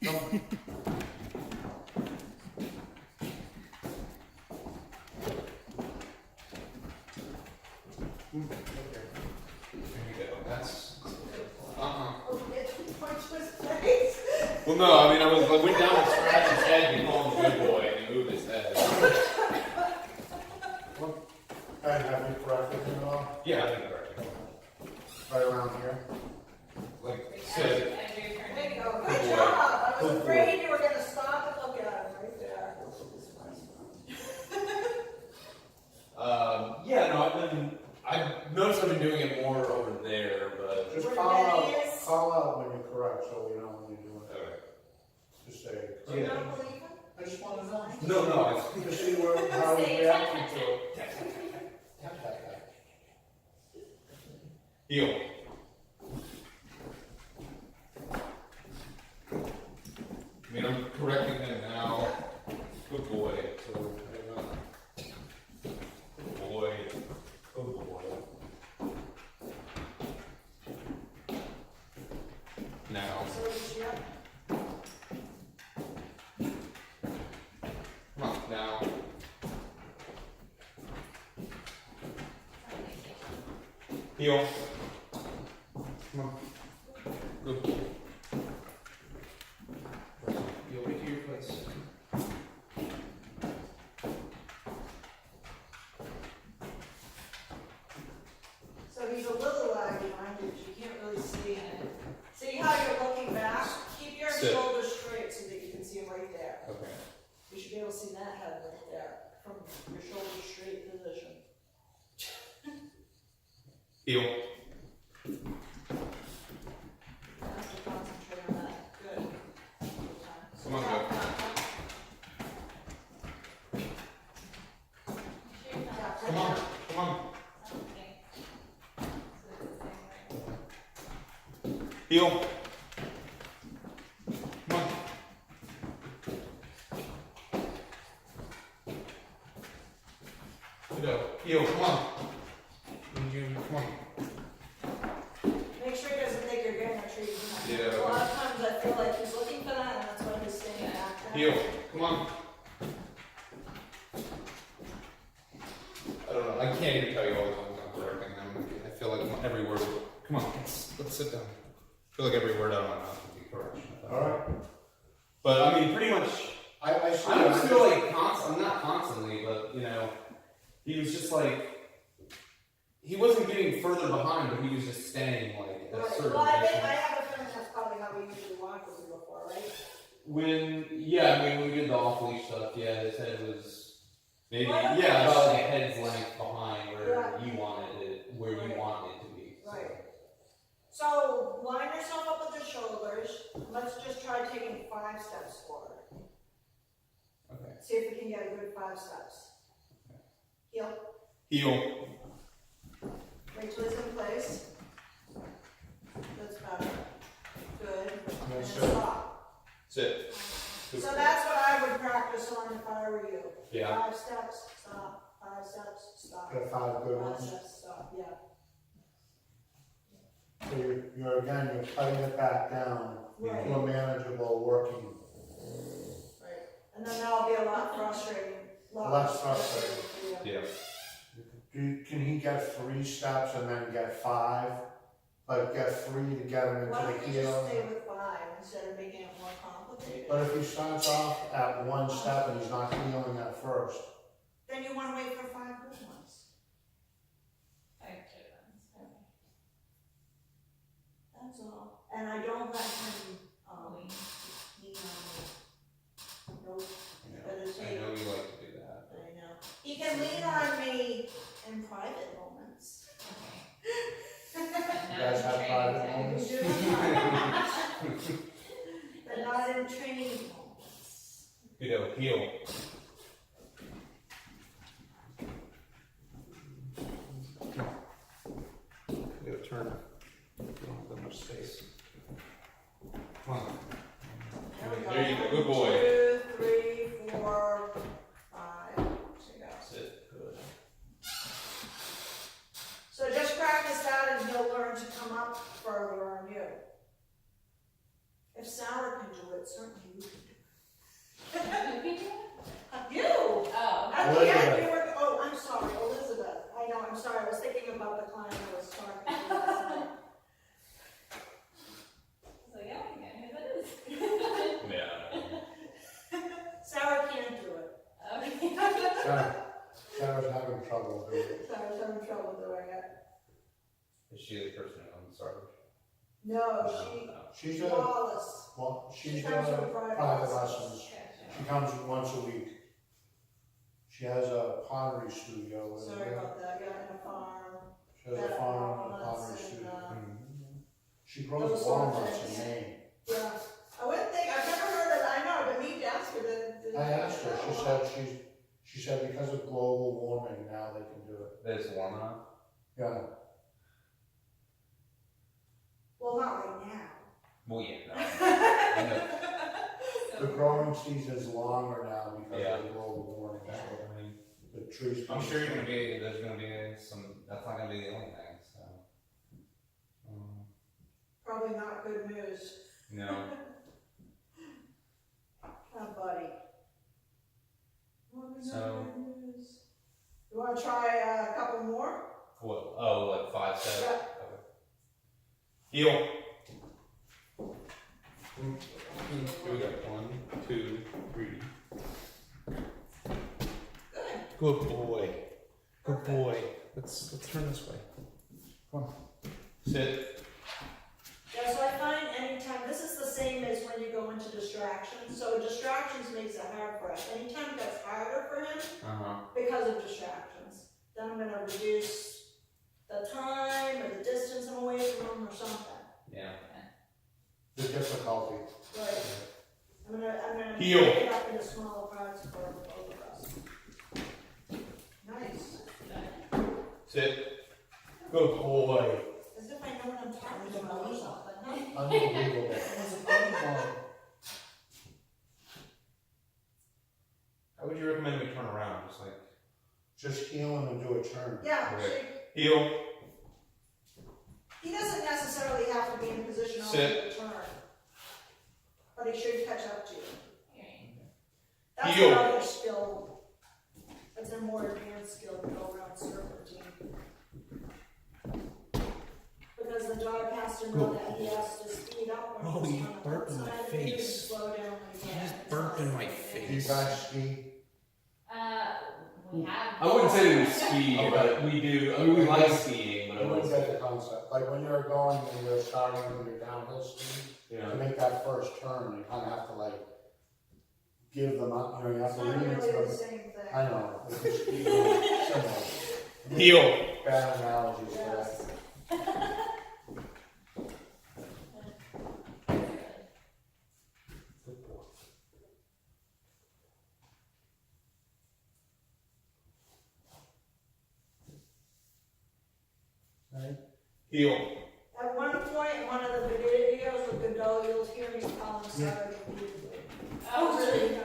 Come. Okay. There you go. That's. Oh, it's punch his face. Well, no, I mean, I went down to scratch his head and call him a good boy, and he moved his head. And have you corrected him at all? Yeah, I think correct. Right around here? Like, so, There you go. Good job. I was afraid you were going to stop and look at him right there. yeah, no, I've noticed I've been doing it more over there, but. Just Where call Betty out, is? call out when you correct, so we know when you're doing it. Okay. Just say. Do you not believe him? I just want to know. No, To see how he's reacting to it. Tap, tap, tap. Heel. I mean, I'm correcting him now. Good boy. So, good boy. Good boy. Now. So is she up? Come on, now. Heel. Come on. Good boy. Heel, get to your place. So he's a little laggy, mind you, you can't really see him. See how you're looking back? Keep your Sit. shoulders straight so that you can see him right there. Okay. You should be able to see that head right there from your shoulders straight position. Heel. You have to concentrate on that. Good. Come on, go. Come on, come on. Heel. Come on. Good. Heel, come on. Come on. Make sure he doesn't think you're getting a treat. Yeah. A lot of times I feel like he's looking for that and that's why he's staying back there. Heel, come on. I don't know. I can't even tell you all the times I'm correcting them. I feel like every word. Come on, let's sit down. I feel like every word out of my mouth would be correction. Alright. But I mean, pretty much. I see. I don't feel like not constantly, but you know, he was just like. He wasn't getting further behind, but he was just staying like at a certain Well, I distance. have a feeling that's probably how we usually walk with you before, right? When we did the off leash stuff, yeah, his head was maybe Well, about like a head's length behind where Right. you wanted it, where you want it to be. Right. So line yourself up with the shoulders. Let's just try taking 5 steps forward. Okay. See if we can get a good 5 steps. Heel. Heel. Wait till he's in place. That's better. Good. And then sit. stop. Sit. So that's what I would practice on if I were you. Yeah. 5 steps, stop. 5 steps, stop. Got 5 good 5 ones. steps, stop. Yeah. So you're cutting it back down Right. to a manageable working. Right. And then that'll be a lot frustrating. Less frustrating. for you. Yeah. Can he get 3 steps and then get 5? Like get 3 to get him into Why the don't you just heel? stay with 5 instead of making it more complicated? But if he starts off at 1 step and he's not healing at first, Then you want to wait for 5 good ones. That's all. And I don't let him lean on me. Nope. I know you like to do that. I know. He can lean on me in private moments. you guys have private We moments. do have private, but not in training moments. Good. Heel. Gotta turn. Don't have that much space. Come on. There you go. Good boy. 2, 3, 4, 5. There you go. Sit. Good. So just practice that and he'll learn to come up further on you. If Sarah can do it, certainly you can do Who can do it? it. You! Oh. At the end, Elizabeth. you were, oh, I'm sorry, Elizabeth. I know, I'm sorry, I was thinking about the client I was talking to last night. I was like, oh, I know who that is. Yeah. Sarah can't do it. Okay. Sarah's having trouble doing it. Sarah's having trouble doing it. Is she the person who owns Starbucks? No, She's she, Wallace. well, she's She doing comes from private private lessons. She comes once a week. She has a pottery studio. in Sorry there. about that, yeah, and a farm. She has a farm and a pottery Walnuts and, studio. Mm-hmm. She grows those sort of walnuts in things. Maine. Yeah, I wouldn't think, I've never heard of that, I know, I've been meaning to ask her to. I asked her, she said because of global warming now they can do it. That is warm enough? Yeah, Well, not right now. Well, yeah, no. I know. the growing season's longer now because Yeah. of the global warming. That's what I mean. The trees. I'm sure there's gonna be some, that's not gonna be the only thing, so. Probably not good news. No. Oh, buddy. Probably not So- good news. You wanna try a couple more? What, oh, like 5 steps? Yeah. Okay. Heel. Here we go, 1, 2, 3. Good. Good boy. Good boy. Let's turn this way. Come on. Sit. Yeah, so I find anytime, this is the same as when you go into distractions, so distractions makes it hard for us. Anytime it gets harder for him, Uh-huh. because of distractions, then I'm gonna reduce the time or the distance I'm away from him or something. Yeah. The difficulty. Right? I'm gonna Heel. break it up into smaller parts for both of us. Nice. Sit. Good boy. As if I know what I'm talking about or something, huh? Unbelievable. How would you recommend we turn around? Just like Just heel him and do a turn. Yeah, Okay. heel. he doesn't necessarily have to be in a position all Sit. the turn. But he should catch up to you. Okay. That's Heel. another skill. That's a more advanced skill to go around serpentine. Because the dog has to know that he has to speed up when Oh, he's you on the burped in my outside of you and face. slow down when he's You just on the burped in my inside. Do you face. guys ski? We have. I wouldn't say we ski, Okay. but we do. I mean, we like skiing, but I I wouldn't wouldn't get the concept. Like when you're going and you're starting with your downhill ski, you to know. make that first turn, you kind of have to like give them up, you know, you have It's to not lean into really the them. same thing. I know, it's just similar. Heel. Bad analogies for that. Yes. Good boy. Right? Heel. At one point, in one of the videos with Godot, you'll hear me call him sorry repeatedly. Oh, really?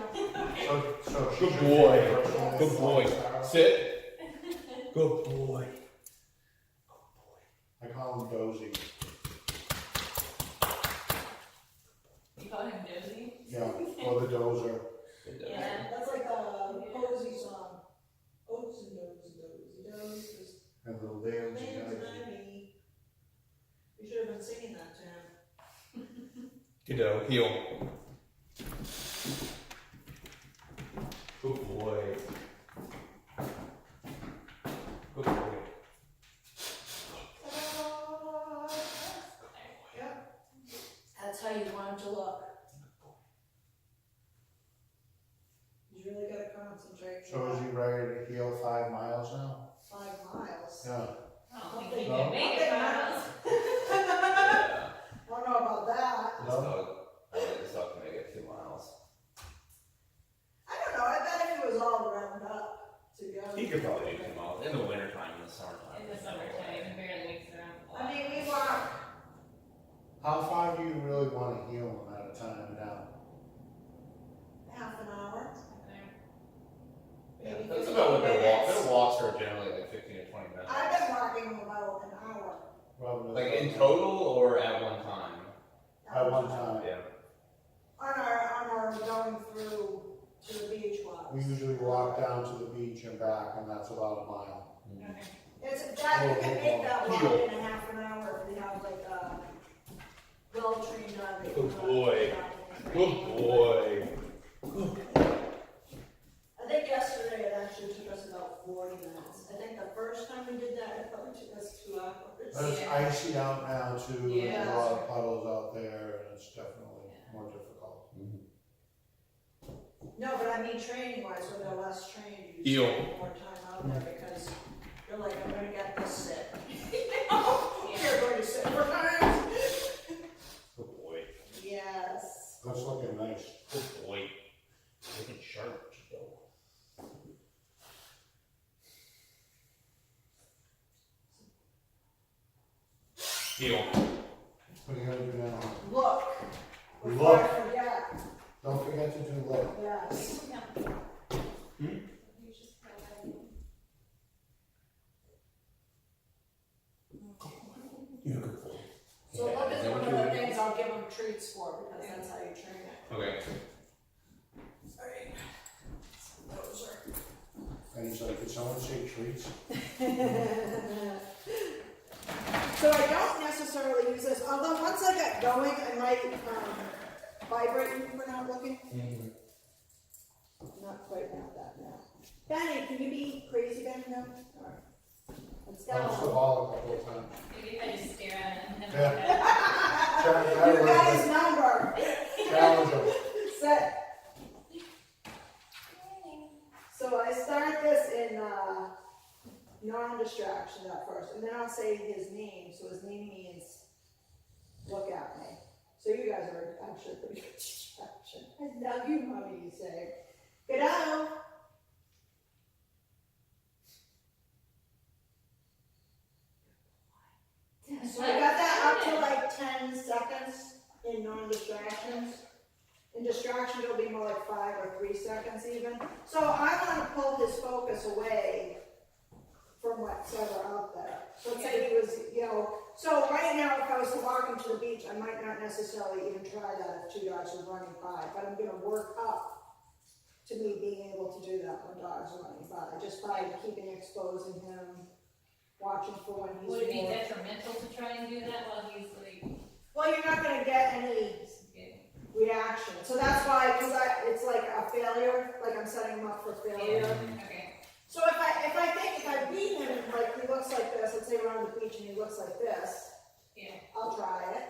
No. So Good she's boy. your favorite person. Good boy. Sit. Good boy. I call him Dozy. You call him Dozy? Yeah, or the dozer. Yeah. That's like the Posey song. Oats and dozy. And the limbs, Names you and know. I. You should have been singing that to him. Godot. Heel. Good boy. Good boy. Yeah. That's how you want him to look. You really gotta concentrate. So is he ready to heal 5 miles now? 5 miles. Yeah. I don't think he No. can make it, Miles. Yeah. I don't know about that. This dog, I like this dog to make it 2 miles. I don't know. I bet if he was all round up together. He could probably do 2 miles in the wintertime, in the summertime. In the summertime, he barely makes it around the block. I mean, we walk How far do you really want to heal him at a time now? half an hour. Yeah, Maybe that's 15 about what their walks. minutes. Their walks are generally like 15 to 20 minutes. I've been walking him about an hour. going through to the beach We was. usually walk down to the beach and back, and that's about a mile. Okay. It's, that, you can make that walk in a half an hour if you have like a well-trained dog. Good boy. Good boy. I think yesterday it actually took us about 40 minutes. I think the first time we did that, it probably took us 2 hours. But it's Yeah. icy out now too, there's Yeah. a lot of puddles out there, and it's definitely more difficult. No, but I mean training wise, when they're less trained, you Heel. spend more time out there because you're like, I'm gonna get this sit. You're going to sit for times. Good boy. Yes. That's looking nice. Good boy. Looking sharp. Heel. What are you gonna do now? Look. Before I Look. forget. Don't forget to do look. Yes. You're a good boy. So look is one of the things I'll give them treats for because that's how you train it. Okay. Alright. Those are. And he's like, did someone say treats? So I don't necessarily use this, although once I get going, I might vibrate you for not looking. Not quite like that now. Benny, can you be crazy Benny now? Alright. Let's Bounce the go. ball a couple of times. Maybe if I just stare at it and then Yeah. You got his number. Challenge him. Set. So I start this in non-distraction at first, and then I'll say his name. So his name means look at me. So you guys are actually pretty good distraction. I love you, mommy, you say. Godot. So I got that up to like 10 seconds in non-distractions. In distraction, it'll be more like 5 or 3 seconds even. So I want to pull his focus away from what's ever out there. So let's say he was, so right now if I was to walk him to the beach, I might not necessarily even try that if 2 dogs were running by, but I'm going to work up to me being able to do that when dogs are running by, just by keeping exposing him, watching for when he's would it be more. detrimental to try and do that while he's like Well, you're not going to get any getting? reaction. So that's why, because it's like a failure, like I'm setting him up for failure. Okay. So if I beat him, like he looks like this, let's say we're on the beach and he looks like this, Yeah. I'll try it.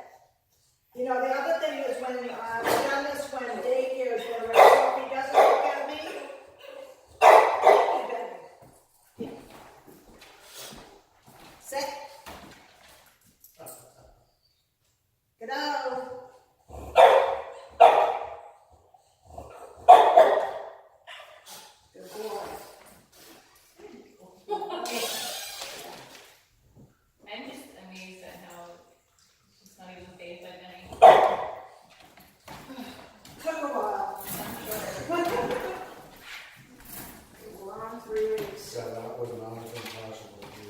The other thing is when, I've done this when daycare has been around, so if he doesn't look at me, he better. Sit. Go. Good boy. I'm just amazed at how it's not even phased by Benny. Took a while. I'm sure. We're on 3 weeks. Yeah, that would not have been possible to do.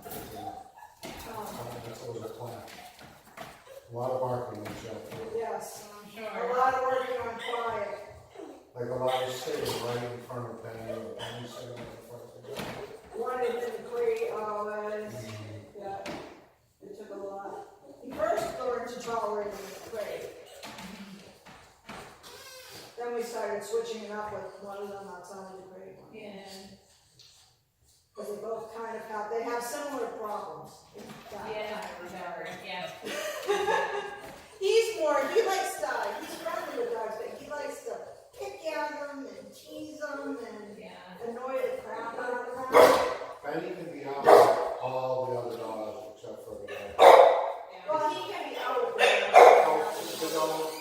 That was a plan. A lot of barking and stuff. Yes. I'm A sure. lot of working on quiet. Like a lot of sitting right in front of Penny, or Penny sitting in front of the Wanted in the crate always. Yeah. It took a lot. He first learned to tolerate in the crate. Then we started switching it up with one of them outside of the crate. Yeah. Because they both kind of they have similar problems. Yeah. Yeah. He likes to, he's friendly with dogs, but he likes to pick at them and tease them and Yeah. annoy the crap out of them. Penny can be out with all the other dogs except for the dog. Yeah. Well, he can be out with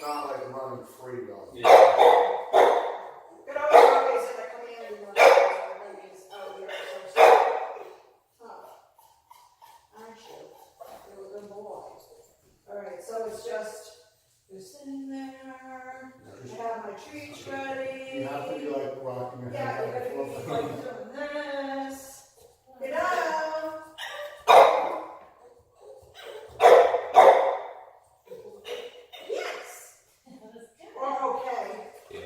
Not like running free though. Yeah. Good always in a commanding one when he's out here. Actually, you're a good boy. Alright, so it's just, you're sitting there, I have my treats ready. You have to be like rocking your Yeah, head you're back gonna and be forth. like doing this. Get out. Yes. That was good. Or okay. Yeah.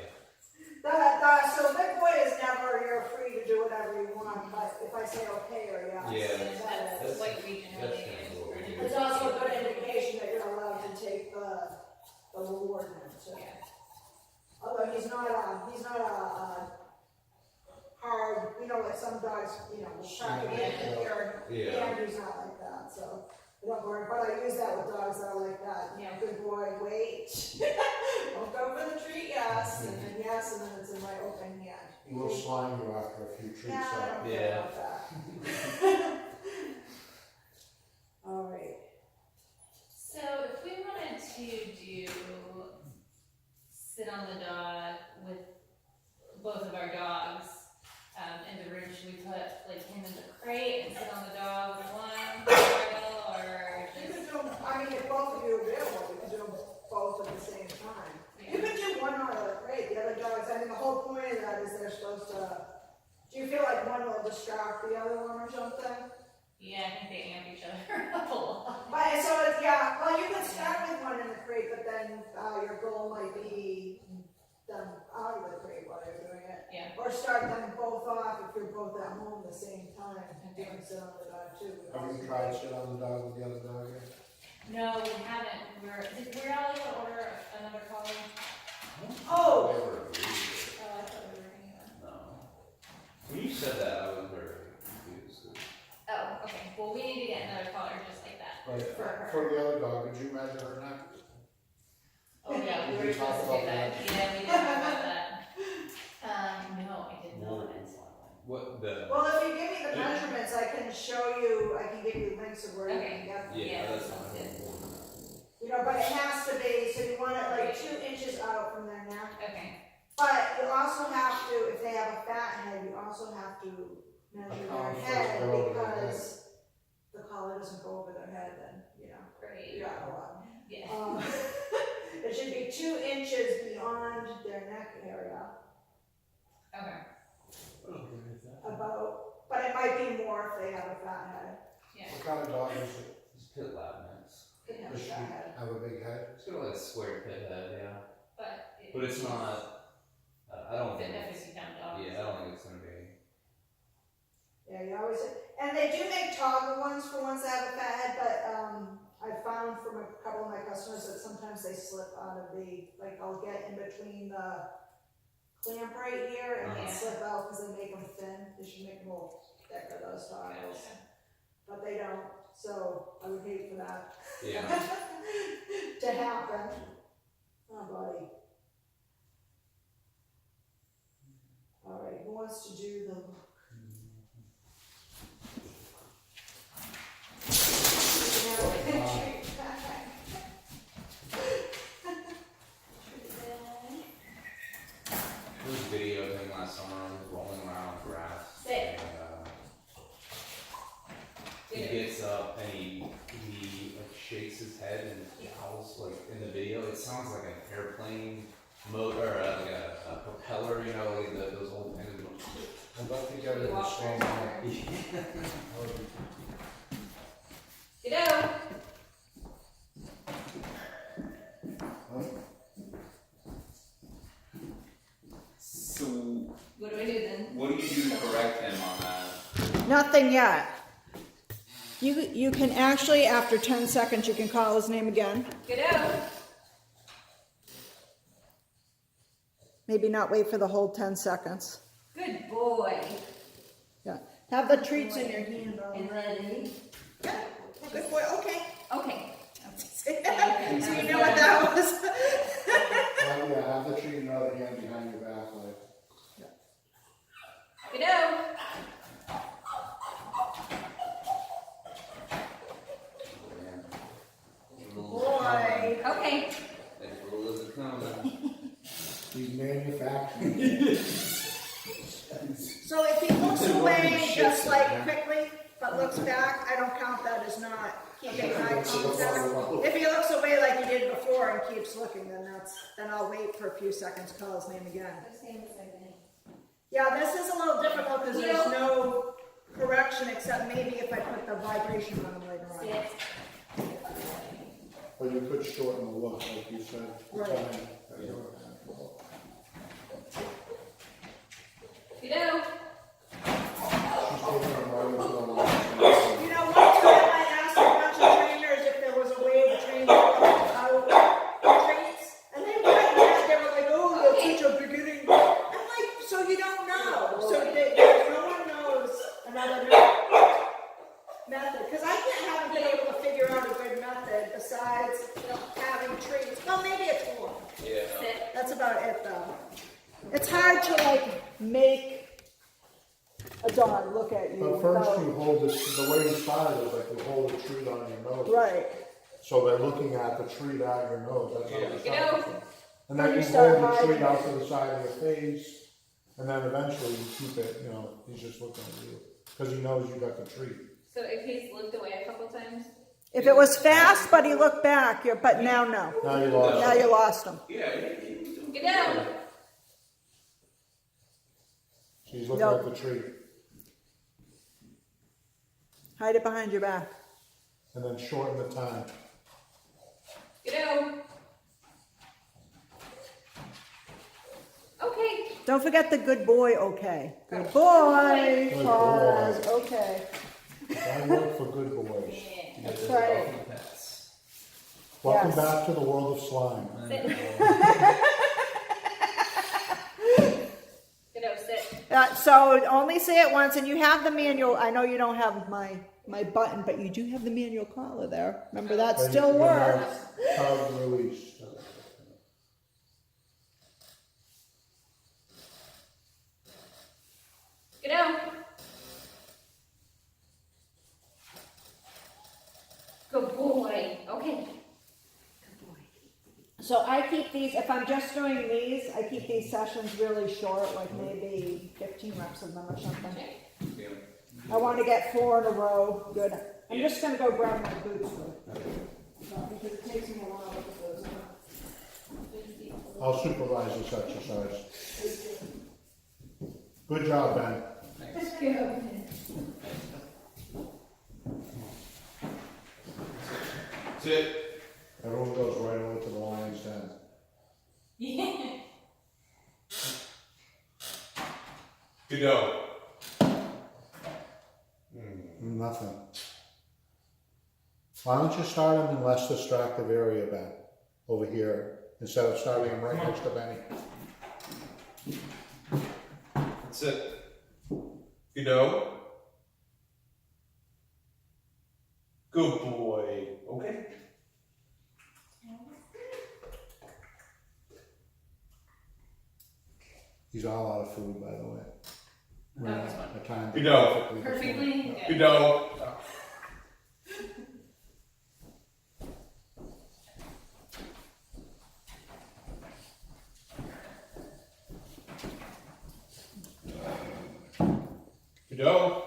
say okay or yes. Yeah. That That's is. like regionally. That's kinda cool. It's also a good indication that you're allowed to take the reward now too. Yeah. Although he's not a hard, like some dogs, will try to get in here, Yeah. and he's not like that, so. Don't worry, but I use that with dogs that are like that, good boy, wait. Don't go for the treat, yes, and then yes, and then it's in my open hand. We'll slime you after a few treats. Yeah, I so- don't care Yeah. about that. All right. So if we wanted to do sit on the dog with both of our dogs in the room, should we put like him in the crate and sit on the dog with one bridle, or You just? could do, if both of you are available, you could do them both at the same time. You could do one out of the crate, the other dogs, the whole point of that is they're supposed to, do you feel like one will distract the other one or something? Yeah, I think they amp each other up a lot. But, so it's, well, you could start with one in the crate, but then, your goal might be them out of the crate while you're doing it. Yeah. Or start them both off if you're both at home at the same time, and you can sit on the dog too. Have you tried sit on the dog with the other dog yet? No, we haven't. Did we all even order another collie? Oh, Never agreed with it. Oh, I thought we were gonna. No. When you said that, I was very confused. Oh, okay. Well, we need to get another collar just like that. Right, For her. for the other dog, would you measure her neck? Oh, yeah, we Did were we talk supposed to do about that. that? Yeah, we did talk about that. No, I did not. What the? well, if you give me the measurements, I can show you, I can give you links of where you Okay. can get them. Yeah, that's sounds fine. good. But it has to be, so you want it like 2 inches out from their neck. Okay. But you also have to, if they have a fat head, you also have to measure their Account for head their over their because the collar doesn't go over their head, then, you Great. got a lot. Yeah. It should be 2 inches beyond their neck area, Okay. but it might be more if they have a fat head. Yeah. What kind of dog is it? It's pit lab mix. They have a Does she fat head. have a big head? It's got like a square pit head, yeah. But. But it's not. I don't think. It's a 50-pound dog. Yeah, I don't think it's gonna be. Yeah, you always, and they do make toggle ones for ones that have a fat head, but, I found from a couple of my customers that sometimes they slip out of like I'll get in between the clamp right here and they Yeah. slip out because they make them thin. They should make them a little thicker, those toggles, Gotcha. but they don't, so I would hate for that Yeah. to happen. Oh, buddy. All right, who wants to do the look? There was a video of him last summer rolling around on grass. Sick. And, he gets up and he like shakes his head and howls like in the video. It sounds like an airplane motor or like a propeller, like those old kind of. I'd love to get it in Walk slow her motion. Godot. So What do we do then? what do you do to correct him on that? Nothing yet. You can actually, after 10 seconds, you can call his name again. Godot. Maybe not wait for the whole 10 seconds. Good boy. Yeah. Have the treats in your hand And already. then. Good boy, okay. Okay. So you knew what that was? Well, yeah, have the tree in the other hand behind your back, like. Godot. Boy. Okay. As little as it comes. He's manufacturing. So if he looks away just like quickly, but looks back, I don't count that as not keeping eye contact. If he looks away like he did before and keeps looking, then I'll wait for a few seconds, call his name again. Yeah, this is a little difficult because there's no correction except maybe if I put the vibration on him later on. Sit. But you could shorten the look, like you said. Right. Godot. She's taking her about it though. It's hard to like make a dog look at you. But first without- you hold this, the way you started is like you hold a treat on your nose. Right. So they're looking at the treat out your nose, that's how they Get out. start. And then Or you you start hold the treat hiding. out to the side of your face, and then eventually you keep it, you know, he's just looking at you. Cause he knows you got the treat. So if he's looked away a couple times, If it was fast, but he looked back, but now no. Now you lost Now it. you lost him. get down. He's looking No. at the treat. Hide it behind your back. And then shorten the time. Get down. Okay. Don't forget the good boy, okay. Good boy, Good pause, boy. okay. I work for good boys. Yeah. That's right. Welcome Yes. back to the world of slime. Get out, sit. So only say it once, and you have the manual. I know you don't have my button, but you do have the manual collar there. Remember that Then still you works. have Tug release. Get out. Good boy. Okay. Good boy. So I keep these, if I'm just doing these, I keep these sessions really short, like maybe 15 reps of them or something. Okay. I want to get 4 in a row. Good. I'm just going to go grab my boots because it takes me a while to put those on. I'll supervise this exercise. Good job, Ben. Sit. Everyone goes right over to the lion's den. Yeah. Godot. Nothing. Why don't you start him in less distractive area, Ben? Over here, instead of starting him right next to Benny. Sit. Godot. Good boy. Okay. He's all out of food, by the way. That was fun. I timed it You know. perfectly. Perfectly. Yeah. Good. Godot. Godot.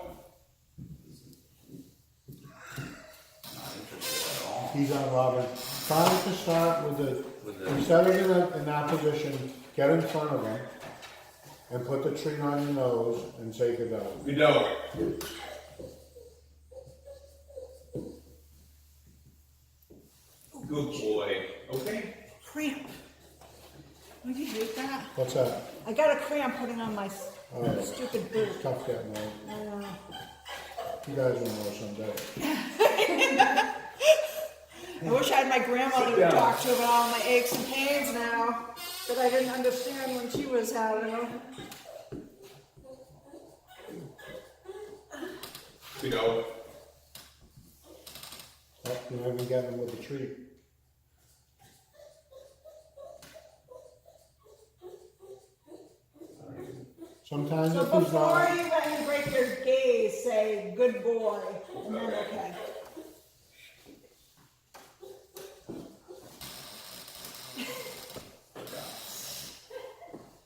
He's on Robin. Try to start with the, instead of in that position, get in front of him and put the treat on your nose and say Godot. Godot. Good boy. Okay. Cramp. Don't you hate that? What's that? I got a cramp putting on my Oh, stupid boot. it's tough getting old. I know. You guys will know someday. I wish I had my grandmother to talk to about all my aches and pains now that I didn't understand when she was having them. Godot. Oh, you know, we get him with the treat. Sometimes So if he's before not, you let him break your gaze, say good boy, and then okay.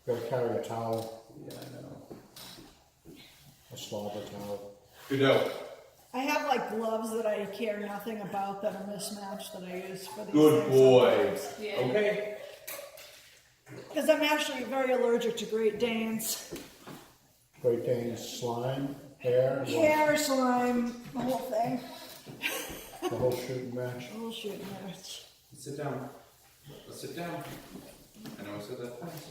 gotta carry a towel, Yeah, I know. a slobber towel. Godot. I have like gloves that I care nothing about that are mismatched that I use for these Good things boy. sometimes. Yeah. Okay. Because I'm actually very allergic to Great Danes. Great Dane slime, hair, Hair, slime, the whole thing. the whole shooting match. Oh shit, match. Sit down. Let's sit down. I know I said that twice.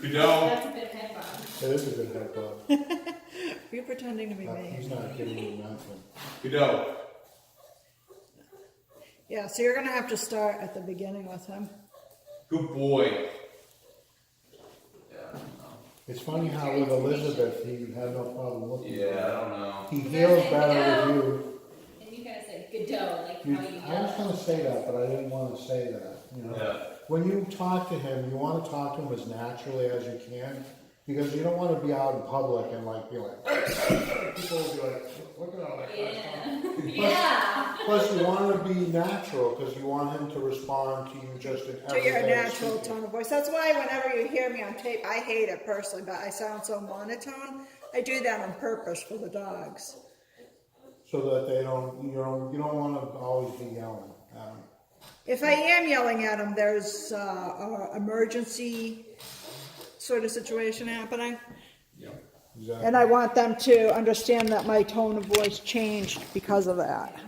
Godot. That's a bit head bob. It is a good head bob. You're pretending to be He's me. not giving you nothing. Godot. Yeah, so you're gonna have to start at the beginning with him. Good boy. Yeah. It's funny how with Elizabeth, he had no problem looking. Yeah, I don't know. He heals better with you. And you gotta say Godot, like You- how you I was yell. gonna say that, but I didn't wanna say that, you know? Yeah. When you talk to him, you wanna talk to him as naturally as you can, because you don't wanna be out in public and like, be like, people will be like, look at all that kind of stuff. Yeah. Yeah. Plus, you want to be natural because you want him to respond to you just in To everyday your natural speaking. tone of voice. That's why whenever you hear me on tape, I hate it personally, but I sound so monotone. I do that on purpose for the dogs. So that they don't, you don't want to always be yelling at them. If I am yelling at them, there's a emergency sort of situation happening. Exactly. And I want them to understand that my tone of voice changed because of that.